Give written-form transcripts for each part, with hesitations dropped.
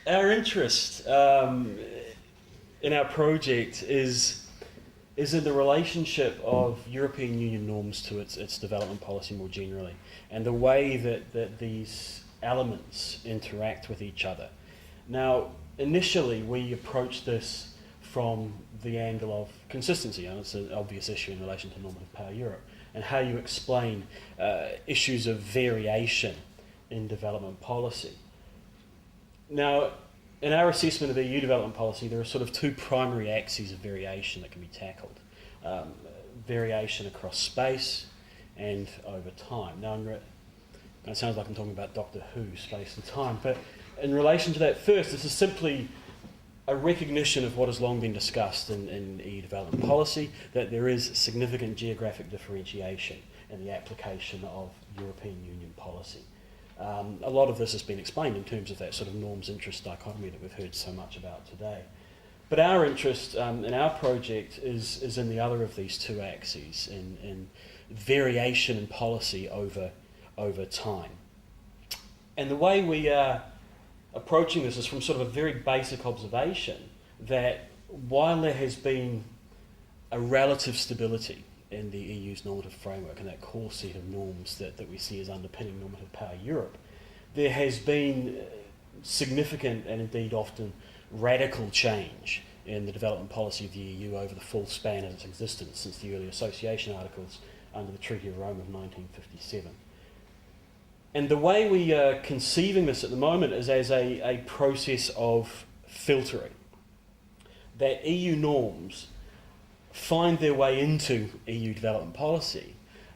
Our interest in our project is in the relationship of European Union norms to its development policy more generally, and the way that these elements interact with each other. Now, initially we approached this from the angle of consistency, and it's an obvious issue in relation to normative power Europe, and how you explain issues of variation in development policy. Now, in our assessment of EU development policy, there are sort of two primary axes of variation that can be tackled. Variation across space and over time. Now, it sounds like I'm talking about Doctor Who, space and time, but in relation to that first, this is simply a recognition of what has long been discussed in EU development policy, that there is significant geographic differentiation in the application of European Union policy. A lot of this has been explained in terms of that sort of norms-interest dichotomy that we've heard so much about today. But our interest in our project is in the other of these two axes, in variation in policy over time. And the way we are approaching this is from sort of a very basic observation that while there has been a relative stability in the EU's normative framework and that core set of norms that we see as underpinning normative power Europe, there has been significant and indeed often radical change in the development policy of the EU over the full span of its existence since the early association articles under the Treaty of Rome of 1957. And the way we are conceiving this at the moment is as a process of filtering. That EU norms find their way into EU development policy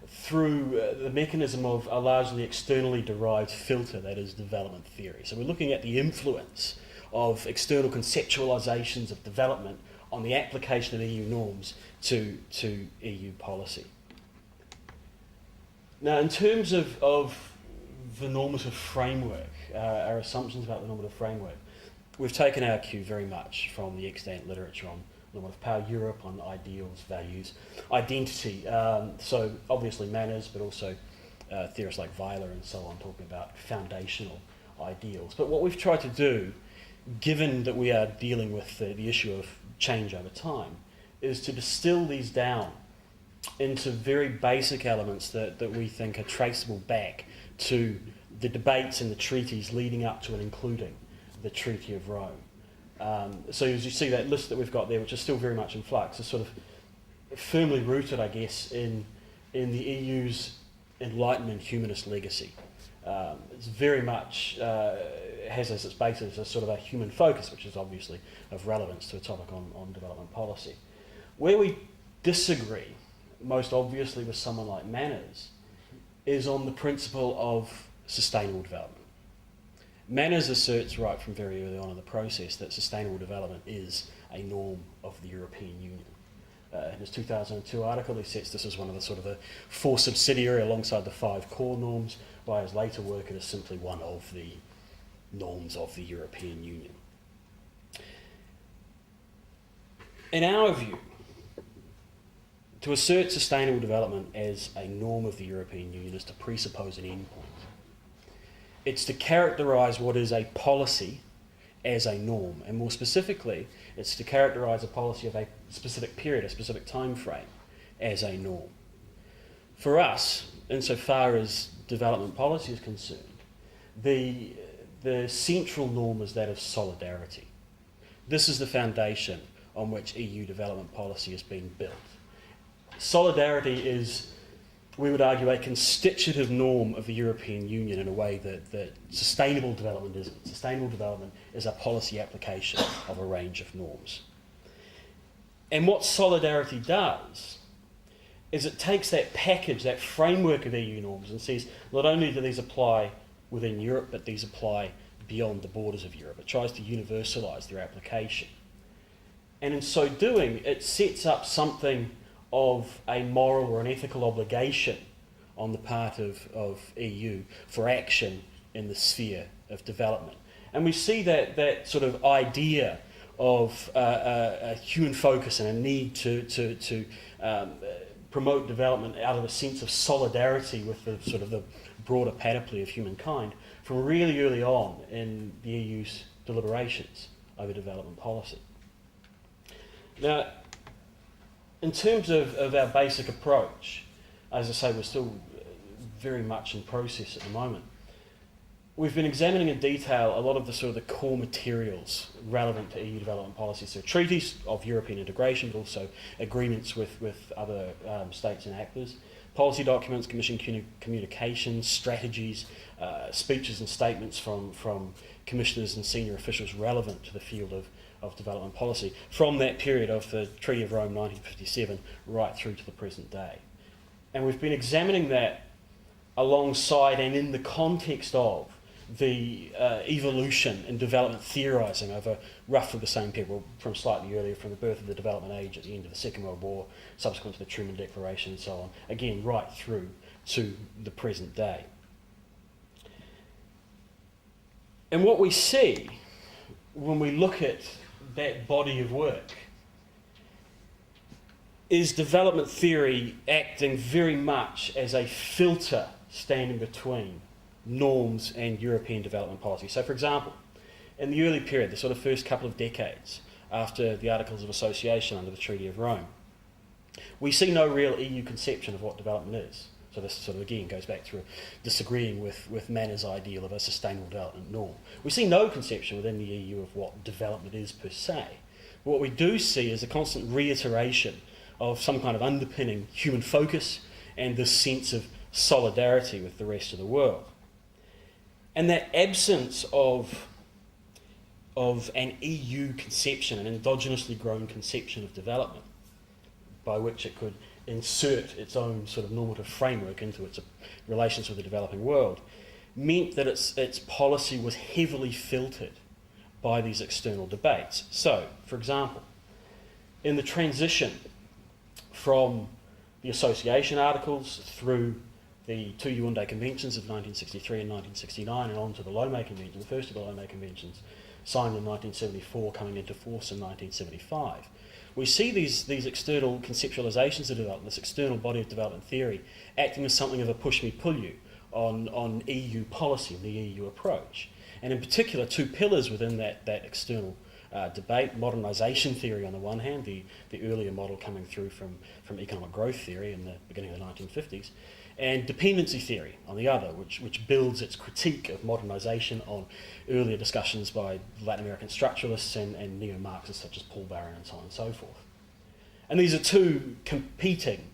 through the mechanism of a largely externally derived filter, that is development theory. So we're looking at the influence of external conceptualizations of development on the application of EU norms to EU policy. Now, in terms of the normative framework, our assumptions about the normative framework, we've taken our cue very much from the extant literature on normative power Europe, on ideals, values, identity. So obviously manners, but also theorists like Weiler and so on talking about foundational ideals. But what we've tried to do, given that we are dealing with the issue of change over time, is to distill these down into very basic elements that we think are traceable back to the debates and the treaties leading up to and including the Treaty of Rome. So as you see that list that we've got there, which is still very much in flux, is sort of firmly rooted, I guess, in the EU's Enlightenment humanist legacy. It's very much has as its basis a sort of a human focus, which is obviously of relevance to a topic on development policy. Where we disagree, most obviously with someone like Manners, is on the principle of sustainable development. Manners asserts right from very early on in the process that sustainable development is a norm of the European Union. In his 2002 article, he sets this as one of the sort of the four subsidiary alongside the five core norms. By his later work, it is simply one of the norms of the European Union. In our view, to assert sustainable development as a norm of the European Union is to presuppose an endpoint. It's to characterise what is a policy as a norm, and more specifically, it's to characterise a policy of a specific period, a specific time frame, as a norm. For us, insofar as development policy is concerned, the central norm is that of solidarity. This is the foundation on which EU development policy has been built. Solidarity is, we would argue, a constitutive norm of the European Union in a way that sustainable development isn't. Sustainable development is a policy application of a range of norms. And what solidarity does is it takes that package, that framework of EU norms, and says not only do these apply within Europe, but these apply beyond the borders of Europe. It tries to universalise their application. And in so doing, it sets up something of a moral or an ethical obligation on the part of EU for action in the sphere of development. And we see that sort of idea of a human focus and a need to promote development out of a sense of solidarity with the sort of the broader panoply of humankind from really early on in the EU's deliberations over development policy. Now, in terms of our basic approach, as I say, we're still very much in process at the moment. We've been examining in detail a lot of the sort of the core materials relevant to EU development policy, so treaties of European integration, but also agreements with other states and actors, policy documents, Commission communications, strategies, speeches and statements from commissioners and senior officials relevant to the field of development policy from that period of the Treaty of Rome 1957 right through to the present day. And we've been examining that alongside and in the context of the evolution and development theorising over roughly the same period, well, from slightly earlier, from the birth of the development age at the end of the Second World War, subsequent to the Truman Declaration and so on, again right through to the present day. And what we see when we look at that body of work is development theory acting very much as a filter standing between norms and European development policy. So, for example, in the early period, the sort of first couple of decades after the Articles of Association under the Treaty of Rome, we see no real EU conception of what development is. So this sort of again goes back to disagreeing with Manner's ideal of a sustainable development norm. We see no conception within the EU of what development is per se. What we do see is a constant reiteration of some kind of underpinning human focus and this sense of solidarity with the rest of the world. And that absence of an EU conception, an endogenously grown conception of development, by which it could insert its own sort of normative framework into its relations with the developing world, meant that its policy was heavily filtered by these external debates. So, for example, in the transition from the Association Articles through the two Yaoundé Conventions of 1963 and 1969 and on to the Lomé Convention, the first of the Lomé Conventions, signed in 1974, coming into force in 1975. We see these external conceptualizations of development, this external body of development theory, acting as something of a push-me-pull-you on EU policy and the EU approach. And in particular, two pillars within that external debate: modernisation theory on the one hand, the earlier model coming through from economic growth theory in the beginning of the 1950s, and dependency theory on the other, which builds its critique of modernisation on earlier discussions by Latin American structuralists and neo-Marxists such as Paul Barron and so on and so forth. And these are two competing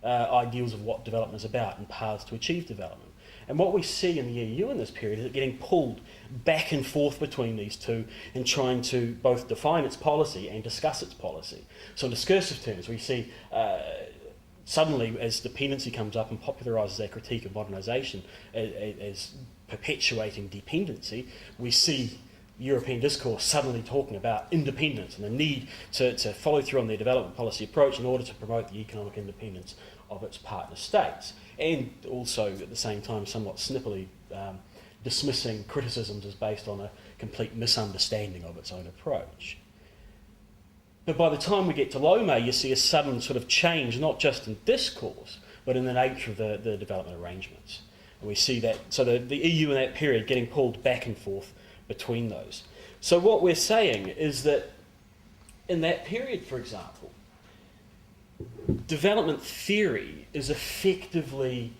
ideals of what development is about and paths to achieve development. And what we see in the EU in this period is it getting pulled back and forth between these two and trying to both define its policy and discuss its policy. So in discursive terms, we see suddenly, as dependency comes up and popularises that critique of modernisation as perpetuating dependency, we see European discourse suddenly talking about independence and the need to follow through on their development policy approach in order to promote the economic independence of its partner states, and also at the same time somewhat snippily dismissing criticisms as based on a complete misunderstanding of its own approach. But by the time we get to Lomé, you see a sudden sort of change, not just in discourse, but in the nature of the development arrangements. And we see that, so the EU in that period getting pulled back and forth between those. So what we're saying is that in that period, for example, development theory is effectively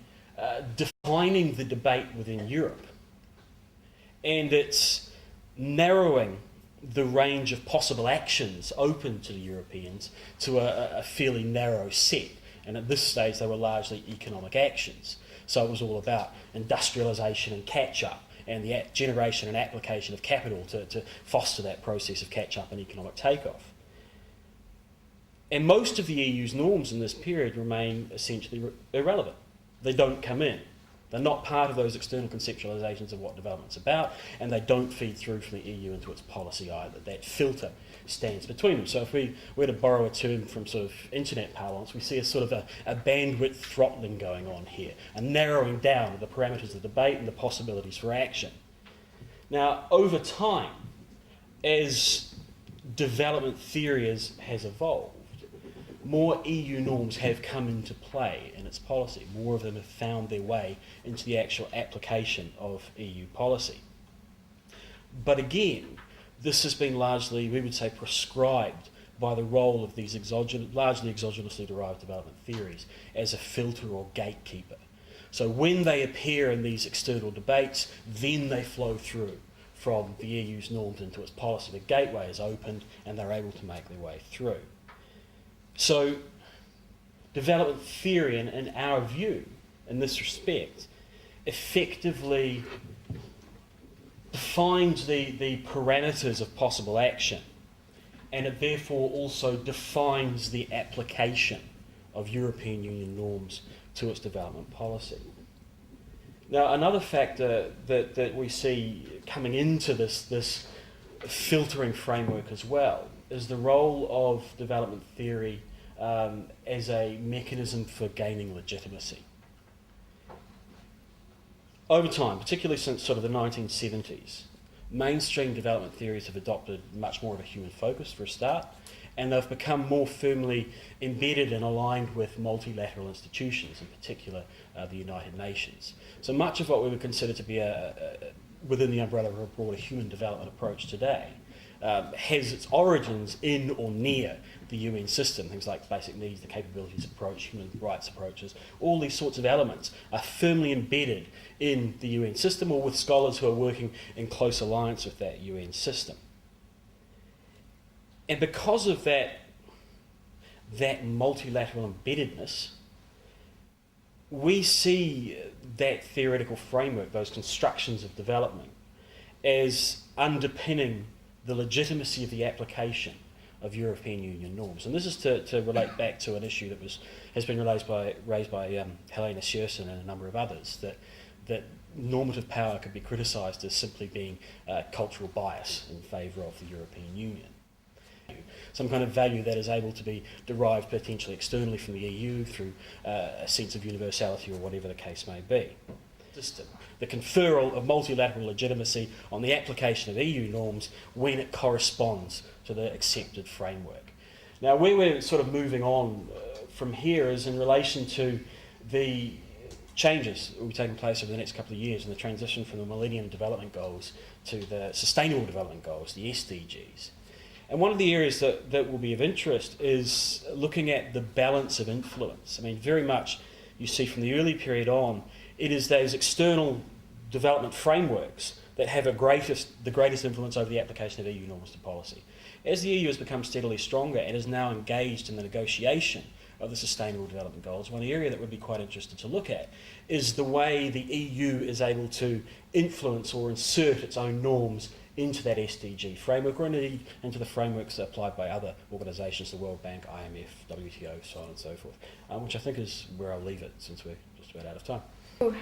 defining the debate within Europe, and it's narrowing the range of possible actions open to the Europeans to a fairly narrow set. And at this stage they were largely economic actions. So it was all about industrialisation and catch-up and the generation and application of capital to foster that process of catch-up and economic take-off. And most of the EU's norms in this period remain essentially irrelevant. They don't come in. They're not part of those external conceptualisations of what development's about, and they don't feed through from the EU into its policy either. That filter stands between them. So if we were to borrow a term from sort of internet parlance, we see a sort of a bandwidth throttling going on here, a narrowing down of the parameters of the debate and the possibilities for action. Now, over time, as development theory has evolved, more EU norms have come into play in its policy. More of them have found their way into the actual application of EU policy. But again, this has been largely, we would say, prescribed by the role of these largely exogenously derived development theories as a filter or gatekeeper. So when they appear in these external debates, then they flow through from the EU's norms into its policy. The gateway is opened and they're able to make their way through. So development theory, in our view, in this respect, effectively defines the parameters of possible action, and it therefore also defines the application of European Union norms to its development policy. Now, another factor that we see coming into this filtering framework as well is the role of development theory as a mechanism for gaining legitimacy. Over time, particularly since sort of the 1970s, mainstream development theories have adopted much more of a human focus for a start, and they've become more firmly embedded and aligned with multilateral institutions, in particular the United Nations. So much of what we would consider to be within the umbrella of a broader human development approach today has its origins in or near the UN system. Things like basic needs, the capabilities approach, human rights approaches, all these sorts of elements are firmly embedded in the UN system or with scholars who are working in close alliance with that UN system. And because of that multilateral embeddedness, we see that theoretical framework, those constructions of development, as underpinning the legitimacy of the application of European Union norms. And this is to relate back to an issue that has been raised by Helena Scherson and a number of others, that normative power could be criticised as simply being cultural bias in favour of the European Union. Some kind of value that is able to be derived potentially externally from the EU through a sense of universality or whatever the case may be. The conferral of multilateral legitimacy on the application of EU norms when it corresponds to the accepted framework. Now, where we're sort of moving on from here is in relation to the changes that will be taking place over the next couple of years and the transition from the Millennium Development Goals to the Sustainable Development Goals, the SDGs. And one of the areas that will be of interest is looking at the balance of influence. I mean, very much you see from the early period on, it is those external development frameworks that have the greatest influence over the application of EU norms to policy. As the EU has become steadily stronger and is now engaged in the negotiation of the Sustainable Development Goals, one area that would be quite interested to look at is the way the EU is able to influence or insert its own norms into that SDG framework, or indeed into the frameworks applied by other organisations, the World Bank, IMF, WTO, so on and so forth, which I think is where I'll leave it since we're just about out of time.